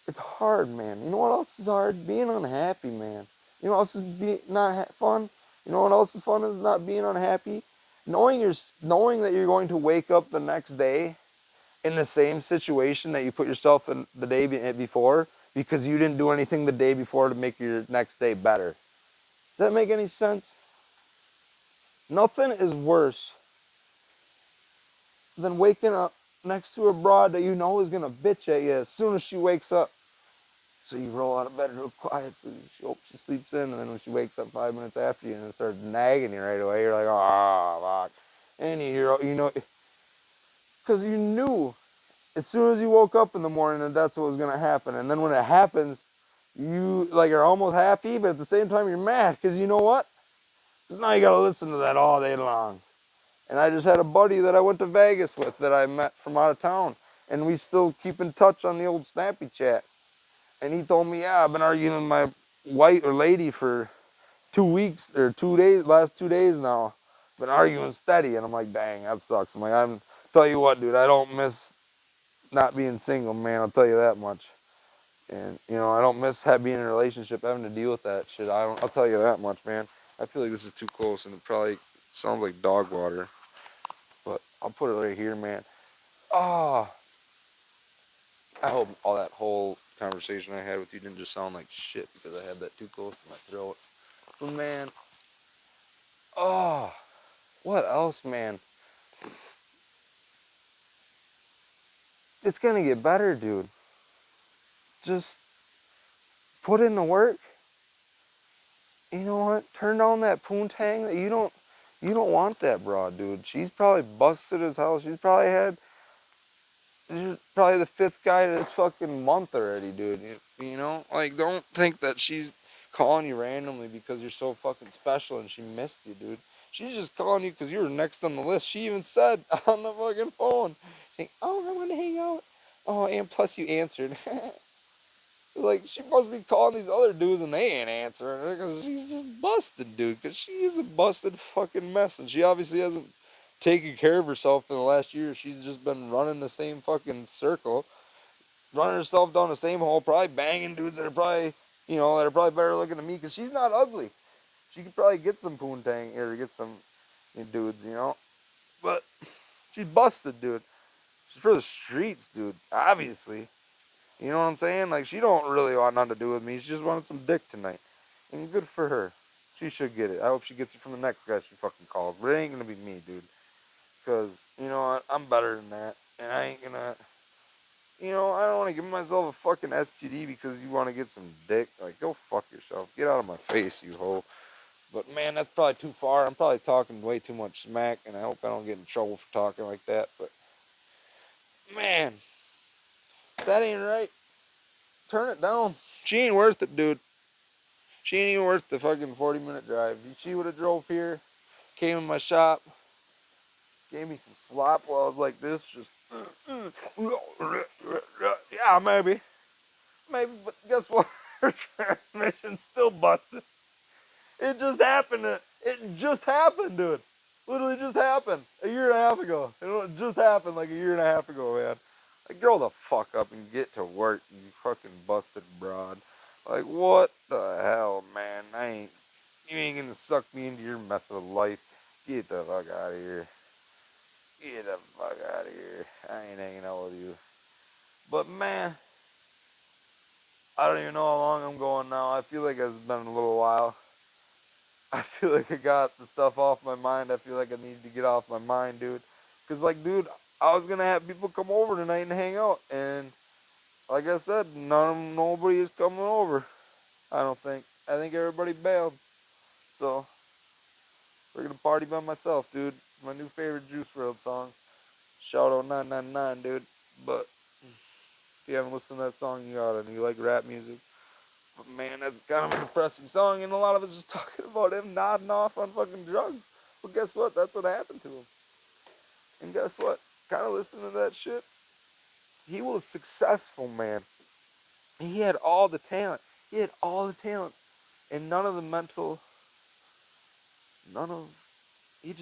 It's hard, man. You know what else is hard? Being unhappy, man. You know what else is not fun? You know what else is fun is not being unhappy? Knowing that you're going to wake up the next day in the same situation that you put yourself in the day before, because you didn't do anything the day before to make your next day better. Does that make any sense? Nothing is worse than waking up next to a broad that you know is going to bitch at you as soon as she wakes up. So you roll out of bed real quiet, so she hopes she sleeps in, and then when she wakes up 5 minutes after you and it starts nagging you right away, you're like, oh, fuck. And you know, because you knew as soon as you woke up in the morning that that's what was going to happen. And then when it happens, you like are almost happy, but at the same time you're mad, because you know what? Because now you got to listen to that all day long. And I just had a buddy that I went to Vegas with that I met from out of town, and we still keep in touch on the old Snappy chat. And he told me, yeah, I've been arguing with my wife or lady for 2 weeks or 2 days, last 2 days now. Been arguing steady. And I'm like, dang, that sucks. I'm like, tell you what, dude, I don't miss not being single, man. I'll tell you that much. And, you know, I don't miss being in a relationship, having to deal with that shit. I'll tell you that much, man. I feel like this is too close, and it probably sounds like dog water. But I'll put it right here, man. Oh, I hope all that whole conversation I had with you didn't just sound like shit because I had that too close to my throat. But man, oh, what else, man? It's gonna get better, dude. Just put in the work. you know what? Turn down that poontang. You don't want that broad, dude. She's probably busted as hell. She's probably the fifth guy this fucking month already, dude. You know, like don't think that she's calling you randomly because you're so fucking special and she missed you, dude. She's just calling you because you were next on the list. She even said on the fucking phone, saying, "Oh, I want to hang out." Oh, and plus you answered. Like, she must be calling these other dudes and they ain't answering her because she's just busted, dude. Because she is a busted fucking mess. And she obviously hasn't taken care of herself in the last year. She's just been running the same fucking circle, running herself down the same hole, probably banging dudes that are probably, that are probably better looking than me because she's not ugly. She could probably get some poontang or get some dudes, But she's busted, dude. She's for the streets, dude. Obviously. You know what I'm saying? Like, she don't really want nothing to do with me. She just wanted some dick tonight. And good for her. She should get it. I hope she gets it from the next guy she fucking calls. But it ain't gonna be me, dude. Because, you know what? I'm better than that. And I ain't gonna... I don't want to give myself a fucking STD because you want to get some dick. Like, go fuck yourself. Get out of my face, you hoe. But, man, that's probably too far. I'm probably talking way too much smack. And I hope I don't get in trouble for talking like that. But, man, that ain't right. Turn it down. She ain't worth it, dude. She ain't even worth the fucking 40-minute drive. She would have drove here, came in my shop, gave me some slop while I was like this, just, yeah, maybe, but guess what? Her transmission's still busted. It just happened. It just happened, dude. Literally just happened a year and a half ago. It just happened like a year and a half ago, man. Like, grow the fuck up and get to work, you fucking busted broad. Like, what the hell, man? You ain't gonna suck me into your mess of life. Get the fuck out of here. Get the fuck out of here. I ain't hanging out with you. But, man, I don't even know how long I'm going now. I feel like it's been a little while. I feel like I got the stuff off my mind. I feel like I need to get off my mind, dude. Because, like, dude, I was going to have people come over tonight and hang out. And, like I said, nobody is coming over. I don't think. I think everybody bailed. So, we're going to party by myself, dude. My new favorite Juice WRLD song. Shout out 999, dude. But, if you haven't listened to that song, you gotta. And you like rap music. But man, that's kind of a depressing song, and a lot of it's just talking about him nodding off on fucking drugs. But guess what? That's what happened to him. And guess what? Kind of listening to that shit. He was successful, man. He had all the talent. He had all the talent. And none of the mental, none of, he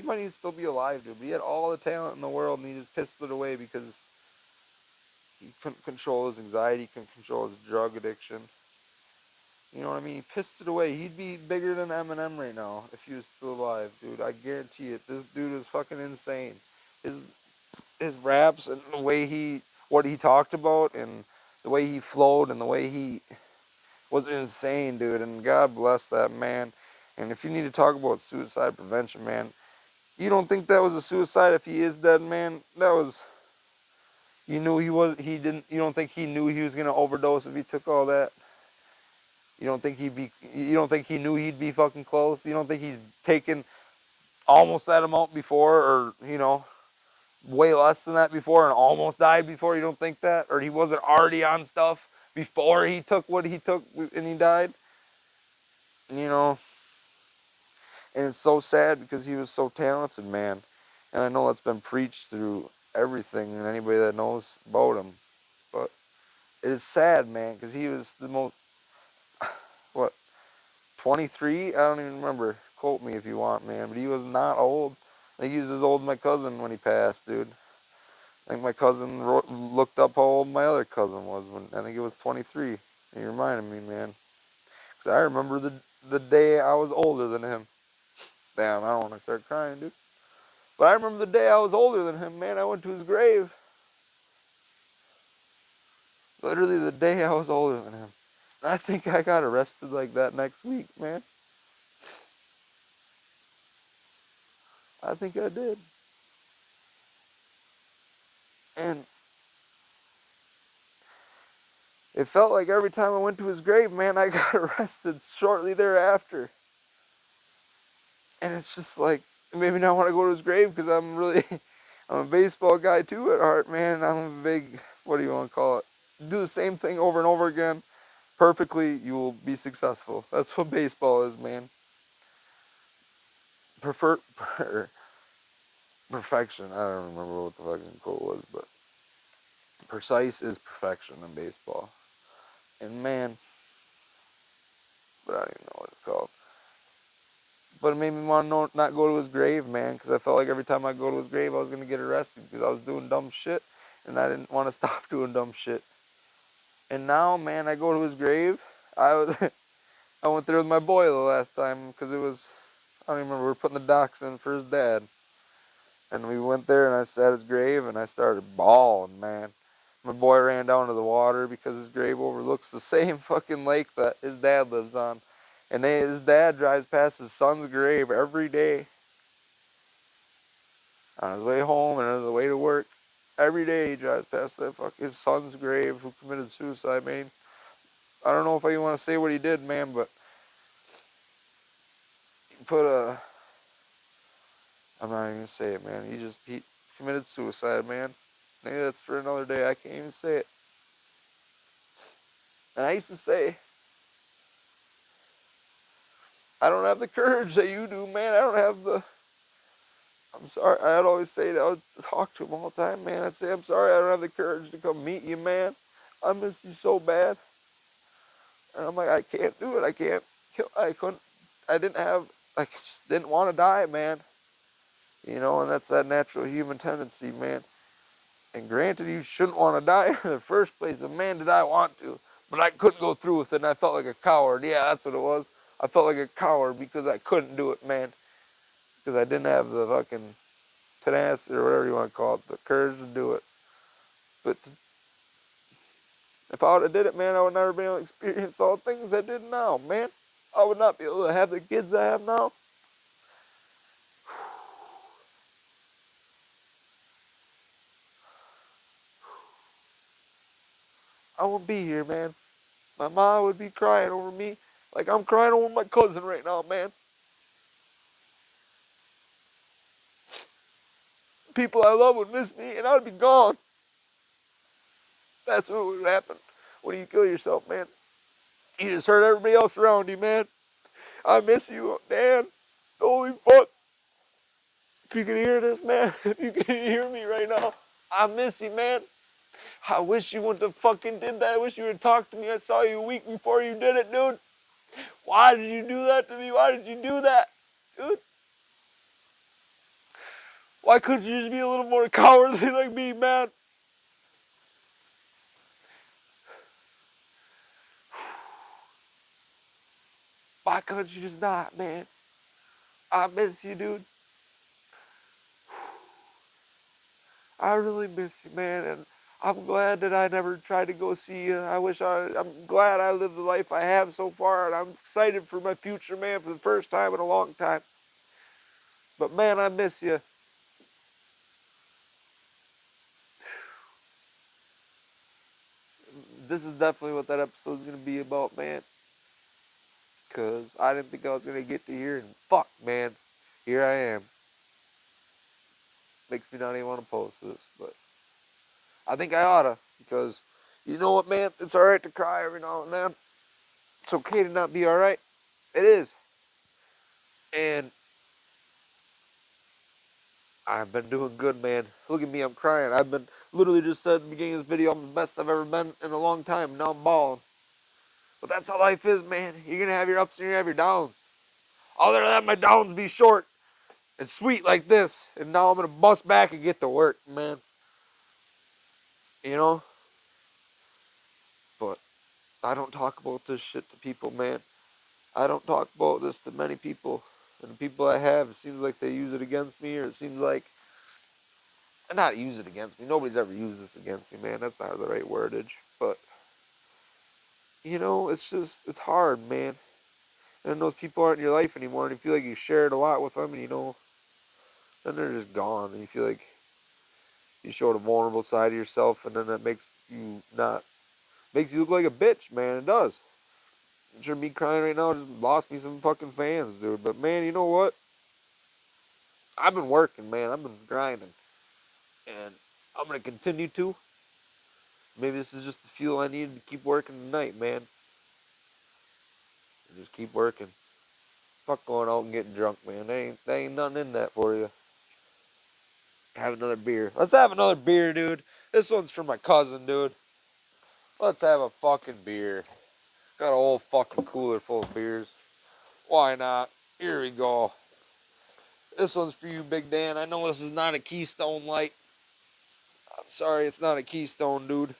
might even still be alive, dude. But he had all the talent in the world, and he just pissed it away because he couldn't control his anxiety, couldn't control his drug addiction. You know what I mean? He pissed it away. He'd be bigger than Eminem right now if he was still alive, dude. I guarantee it. This dude is fucking insane. His his raps and the way what he talked about and the way he flowed and the way he was insane, dude. And God bless that man. And if you need to talk about suicide prevention, man, you don't think that was a suicide if he is dead, man? That was, you don't think he knew he was going to overdose if he took all that? You don't think he knew he'd be fucking close? You don't think he's taken almost that amount before, or, way less than that before and almost died before? You don't think that? Or he wasn't already on stuff before he took what he took and he died? You know, and it's so sad because he was so talented, man. And I know that's been preached through everything and anybody that knows about him. But it is sad, man, because he was the most, what, 23? I don't even remember. Quote me if you want, man. But he was not old. I think he was as old as my cousin when he passed, dude. I think my cousin looked up how old my other cousin was when I think it was 23. And he reminded me, man. Because I remember the day I was older than him. Damn, I don't want to start crying, dude. But I remember the day I was older than him, man. I went to his grave. Literally the day I was older than him. And I think I got arrested like that next week, man. I think I did. And it felt like every time I went to his grave, man, I got arrested shortly thereafter. And it's just like, it made me not want to go to his grave because I'm I'm a baseball guy too at heart, man. I'm a big, what do you want to call it? Do the same thing over and over again perfectly, you will be successful. That's what baseball is, man. Prefer, perfection. I don't remember what the fucking quote was, but precise is perfection in baseball. And man, but I don't even know what it's called. But it made me want to not go to his grave, man, because I felt like every time I go to his grave, I was going to get arrested because I was doing dumb shit, and I didn't want to stop doing dumb shit. And now, man, I go to his grave. I went there with my boy the last time because it was, I don't even remember, we were putting the docks in for his dad. And we went there and I sat at his grave and I started bawling, man. My boy ran down to the water because his grave overlooks the same fucking lake that his dad lives on. And his dad drives past his son's grave every day. On his way home and on his way to work. Every day he drives past that his son's grave who committed suicide, man. I don't know if you want to say what he did, man, but he I'm not even gonna say it, man. He committed suicide, man. Maybe that's for another day. I can't even say it. And I used to say, I don't have the courage that you do, man. I don't have the. I'm sorry. I'd always say that. I would talk to him all the time, man. I'd say, I'm sorry. I don't have the courage to come meet you, man. I miss you so bad. And I'm like, I can't do it. I can't kill. I couldn't. I didn't have. I just didn't want to die, man. You know, and that's that natural human tendency, man. And granted, you shouldn't want to die in the first place. But man, did I want to. But I couldn't go through with it, and I felt like a coward. Yeah, that's what it was. I felt like a coward because I couldn't do it, man. Because I didn't have the fucking tenacity or whatever you want to call it, the courage to do it. But if I would have did it, man, I would never be able to experience all the things I did now, man. I would not be able to have the kids I have now. I wouldn't be here, man. My mom would be crying over me like I'm crying over my cousin right now, man. People I love would miss me, and I'd be gone. That's what would happen when you kill yourself, man. You just hurt everybody else around you, man. I miss you, Dan. Holy fuck. If you can hear this, man, if you can hear me right now, I miss you, man. I wish you wouldn't have fucking did that. I wish you would have talked to me. I saw you a week before you did it, dude. Why did you do that to me? Why did you do that, dude? Why couldn't you just be a little more cowardly like me, man? Why couldn't you just not, man? I miss you, dude. I really miss you, man, and I'm glad that I never tried to go see you. I'm glad I lived the life I have so far, and I'm excited for my future, man, for the first time in a long time. But man, I miss you. This is definitely what that episode's gonna be about, man. Cause I didn't think I was gonna get to here, and fuck, man, here I am. Makes me not even want to post this, but I think I oughta, because you know what, man? It's alright to cry every now and then. It's okay to not be alright. It is. And I've been doing good, man. Look at me, I'm crying. I've been literally just said at the beginning of this video, I'm the best I've ever been in a long time. Now I'm bawling. But that's how life is, man. You're gonna have your ups and you're gonna have your downs. I'll never let my downs be short and sweet like this. And now I'm gonna bust back and get to work, man. You know? But I don't talk about this shit to people, man. I don't talk about this to many people. And the people I have, it seems like they use it against me, or it seems like, not use it against me. Nobody's ever used this against me, man. That's not the right wordage. But, you know, it's just, it's hard, man. And those people aren't in your life anymore, and you feel like you shared a lot with them, and you know, then they're just gone, and you feel like you showed a vulnerable side of yourself, and then that makes you not Makes you look like a bitch, man. It does. I'm sure me crying right now just lost me some fucking fans, dude. But man, you know what? I've been working, man. I've been grinding. And I'm going to continue to. Maybe this is just the fuel I need to keep working tonight, man. Just keep working. Fuck going out and getting drunk, man. There ain't nothing in that for you. Have another beer. Let's have another beer, dude. This one's for my cousin, dude. Let's have a fucking beer. Got a whole fucking cooler full of beers. Why not? Here we go. This one's for you, Big Dan. I know this is not a Keystone Light. I'm sorry it's not a Keystone, dude.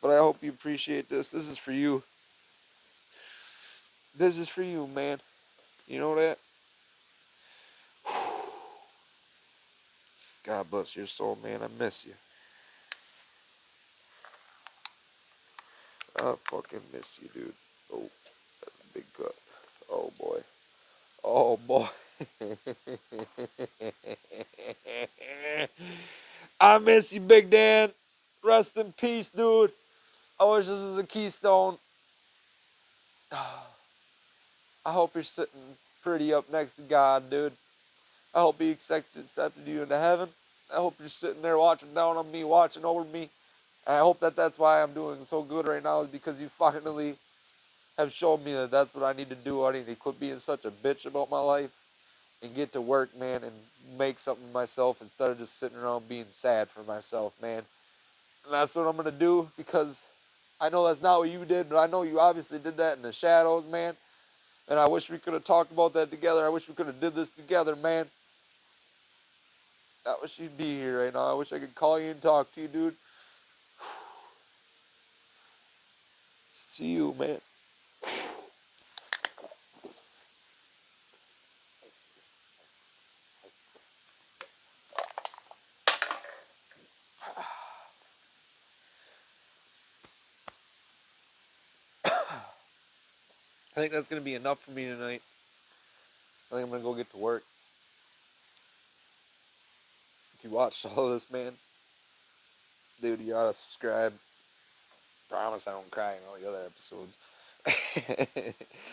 But I hope you appreciate this. This is for you. This is for you, man. You know that? God bless your soul, man. I miss you. I fucking miss you, dude. Oh, that's a big cut. Oh, boy. Oh, boy. I miss you, Big Dan. Rest in peace, dude. I wish this was a Keystone. I hope you're sitting pretty up next to God, dude. I hope He accepted you into heaven. I hope you're sitting there watching down on me, watching over me. And I hope that's why I'm doing so good right now, is because you finally have shown me that that's what I need to do. I need to quit being such a bitch about my life and get to work, man, and make something of myself instead of just sitting around being sad for myself, man. And that's what I'm going to do, because I know that's not what you did, but I know you obviously did that in the shadows, man. And I wish we could have talked about that together. I wish we could have did this together, man. I wish you'd be here right now. I wish I could call you and talk to you, dude. See you, man. I think that's going to be enough for me tonight. I think I'm going to go get to work. If you watched all of this, man, dude, you ought to subscribe. Promise I don't cry in all the other episodes.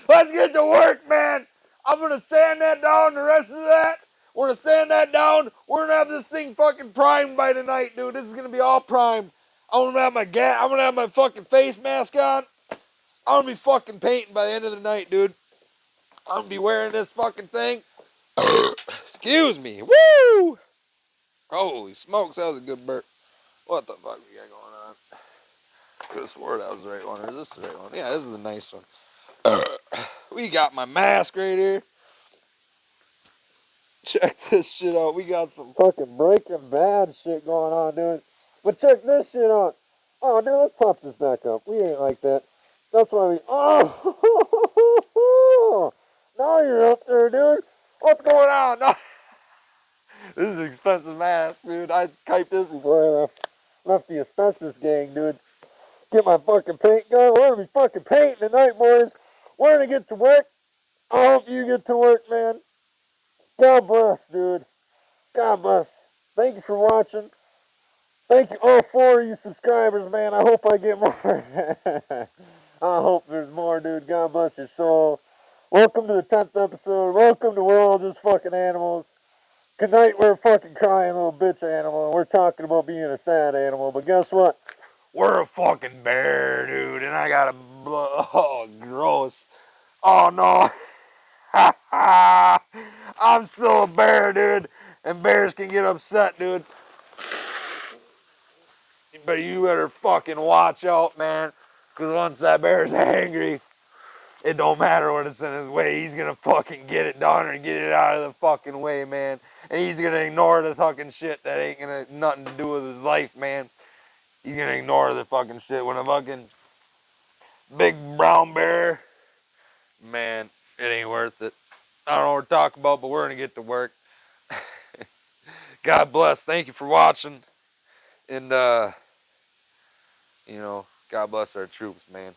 Let's get to work, man. I'm going to sand that down, the rest of that. We're going to sand that down. We're going to have this thing fucking primed by tonight, dude. This is going to be all primed. I'm going to have I'm going to have my fucking face mask on. I'm going to be fucking painting by the end of the night, dude. I'm going to be wearing this fucking thing. Excuse me. Woo! Holy smokes, that was a good burp. What the fuck we got going on? Could have swore that was the right one. Or is this the right one? Yeah, this is a nice one. We got my mask right here. Check this shit out. We got some fucking Breaking Bad shit going on, dude. But check this shit out. Oh, dude, let's pop this back up. We ain't like that. That's why we... Oh! Now you're up there, dude. What's going on? No. This is an expensive mask, dude. I typed this before I left the asbestos gang, dude. Get my fucking paint gun. We're gonna be fucking painting tonight, boys. We're gonna get to work. I hope you get to work, man. God bless, dude. God bless. Thank you for watching. Thank you, all 4 of you subscribers, man. I hope I get more. I hope there's more, dude. God bless your soul. Welcome to the 10th episode. Welcome to We're All Just Fucking Animals. Tonight we're a fucking crying little bitch animal, and we're talking about being a sad animal. But guess what? We're a fucking bear, dude, and I got a oh, gross. Oh no. I'm still a bear, dude, and bears can get upset, dude. But you better fucking watch out, man, because once that bear's angry, it don't matter what it's in his way. He's gonna fucking get it done or get it out of the fucking way, man. And he's gonna ignore the fucking shit that ain't gonna nothing to do with his life, man. He's gonna ignore the fucking shit when a fucking big brown bear, man, it ain't worth it. I don't know what we're talking about, but we're gonna get to work. God bless. Thank you for watching. And, you know, God bless our troops, man.